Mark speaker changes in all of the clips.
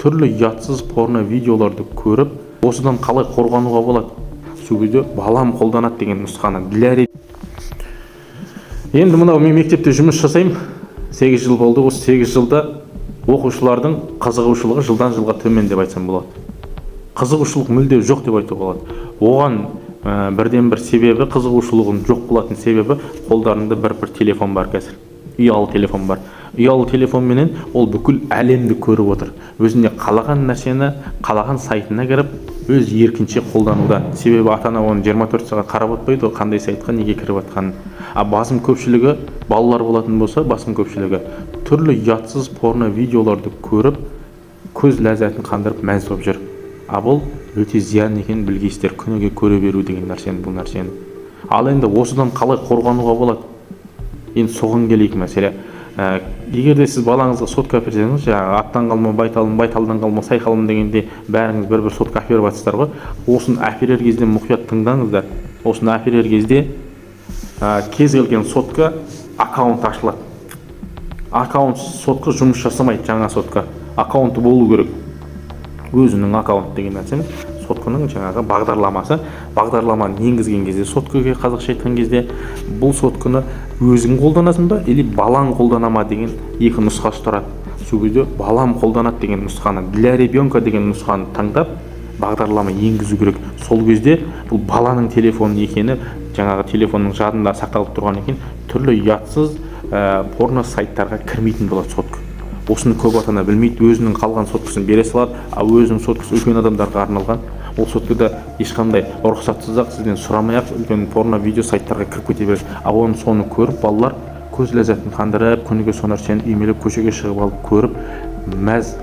Speaker 1: түрлі ұятсыз порно видеоларды көріп, осыдан қалай қорғануға болады? Сол кезде балам қолданады деген нұсқаны діләре. Енді мынау мен мектепте жұмыс жасаймын. 8 жыл болды. Осы 8 жылда оқушылардың қызығушылығы жылдан жылға төмен деп айтсам болады. Қызығушылық мүлде жоқ деп айтуға болады. Оған бірден бір себебі, қызығушылығын жоқ болатын себебі, қолдарында бір телефон бар қазір. Ұялы телефон бар. Ұялы телефонменен ол бүкіл әлемді көріп отыр. Өзіне қалаған нәрсені, қалаған сайтына кіріп, өз еркінше қолдануда. Себебі ата-ана оны 24 сағат қарап отпайды, қандай сайтқа неге кіріп жатқанын. Басым көпшілігі балалар болатын болса, басым көпшілігі түрлі ұятсыз порно видеоларды көріп, көз ләззатын қандырып мәз болып жүр. Бұл өте зиян екенін білгейсіздер, күніге көре беру деген нәрсені, бұл нәрсені. Ал енді осыдан қалай қорғануға болады? Енді соған келейік мәселе. Егер де сіз балаңызға сотка әперсеңіз, аттан қалма байталым, байталдан қалма сайқалым дегенде бәріңіз бір сотка әперіп жатсыздар ғой. Осыны әперер кезде мұқият тыңдаңыздар. Осыны әперер кезде кез келген сотка аккаунт ашылады. Аккаунт сотка жұмыс жасамайды, жаңа сотка. Аккаунты болу керек. Өзінің аккаунт деген нәрсе сотканың жаңағы бағдарламасы. Бағдарламаны енгізген кезде, соткаға қазақша айтқан кезде, бұл сотканы өзің қолданасың ба, или балаң қолдана ма деген екі нұсқасы тұрады. Сол кезде балам қолданады деген нұсқаны, для ребенка деген нұсқаны таңдап, бағдарлама енгізу керек. Сол кезде бұл баланың телефоны екені, жаңағы телефонның жадында сақталып тұрған екен, түрлі ұятсыз порно сайттарға кірмейтін болады сотка. Осыны көп ата-ана білмейді, өзінің қалған соткасын бере салады, өзінің соткасы үлкен адамдарға арналған. Ол соткада ешқандай рұқсатсыз-ақ сізден сұрамай-ақ үлкен порно видео сайттарға кіріп кете береді. Соны көріп, балалар көз ләззатын қандырып, күніге со нәрсені үймелеп, көшеге шығып алып көріп, мәз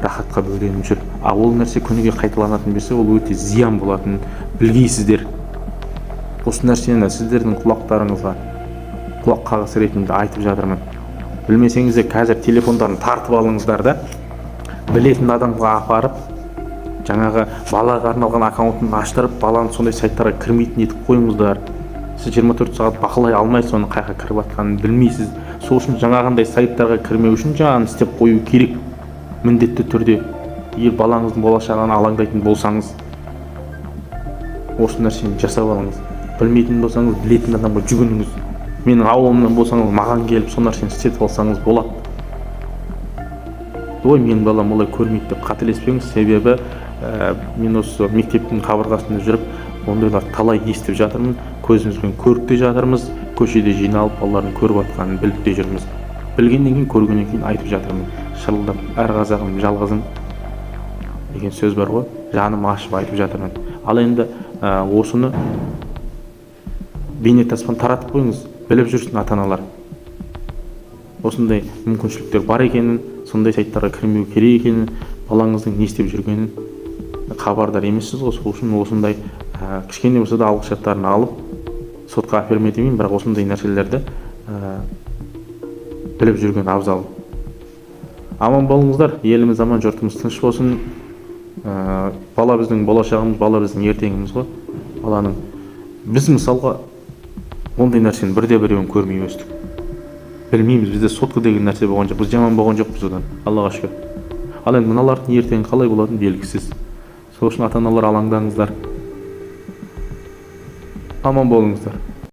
Speaker 1: рахатқа бөленіп жүр. Ол нәрсе күніге қайталанатын болса, ол өте зиян болатынын білгейсіздер. Осы нәрсені сіздердің құлақтарыңызға құлақ қағыс ретінде айтып жатырмын. Білмесеңіз, қазір телефондарын тартып алыңыздар да, білетін адамға апарып, жаңағы балаға арналған аккаунтын аштырып, баланы сондай сайттарға кірмейтін етіп қойыңыздар. Сіз 24 сағат бақылай алмайсыз, оны қайға кіріп жатқанын білмейсіз. Сол үшін жаңағындай сайттарға кірмеу үшін жаңаны істеп қою керек. Міндетті түрде. Егер балаңыздың болашағын алаңдайтын болсаңыз, осы нәрсені жасап алыңыз. Білмейтін болсаңыз, білетін адамға жүгініңіз. Менің ауылымнан болсаңыз, маған келіп сол нәрсені істетіп алсаңыз болады. Менің балам олай көрмейді деп қателеспеңіз, себебі мен осы мектептің қабырғасында жүріп, ондайлар талай естіп жатырмын, көзімізбен көріп те жатырмыз, көшеде жиналып балалардың көріп жатқанын біліп те жүрміз. Білгеннен кейін, көргеннен кейін айтып жатырмын. Шырылдап, әр қазағым жалғызым деген сөз бар ғой, жаным ашып айтып жатырмын. Ал енді осыны бейнетаспан таратып қойыңыз, біліп жүрсін ата-аналар. Осындай мүмкіншіліктер бар екенін, сондай сайттарға кірмеу керек екенін, балаңыздың не істеп жүргенін хабардар емессіз ғой. Сол үшін осындай кішкене болса да алғы шарттарын алып, сотқа әперме демеймін, бірақ осындай нәрселерді біліп жүрген абзал. Аман болыңыздар, еліміз аман, жұртымыз тыныш болсын. Бала біздің болашағымыз, бала біздің ертеңіміз ғой. Баланың біз мысалға ондай нәрсені бірде-біреуін көрмей өстік. Білмейміз, бізде сотка деген нәрсе болған жоқ, біз жаман болған жоқпыз одан, Аллаға шүкір. Ал енді мыналардың ертең қалай болатыны белгісіз. Сол үшін ата-аналар алаңдаңыздар. Аман болыңыздар.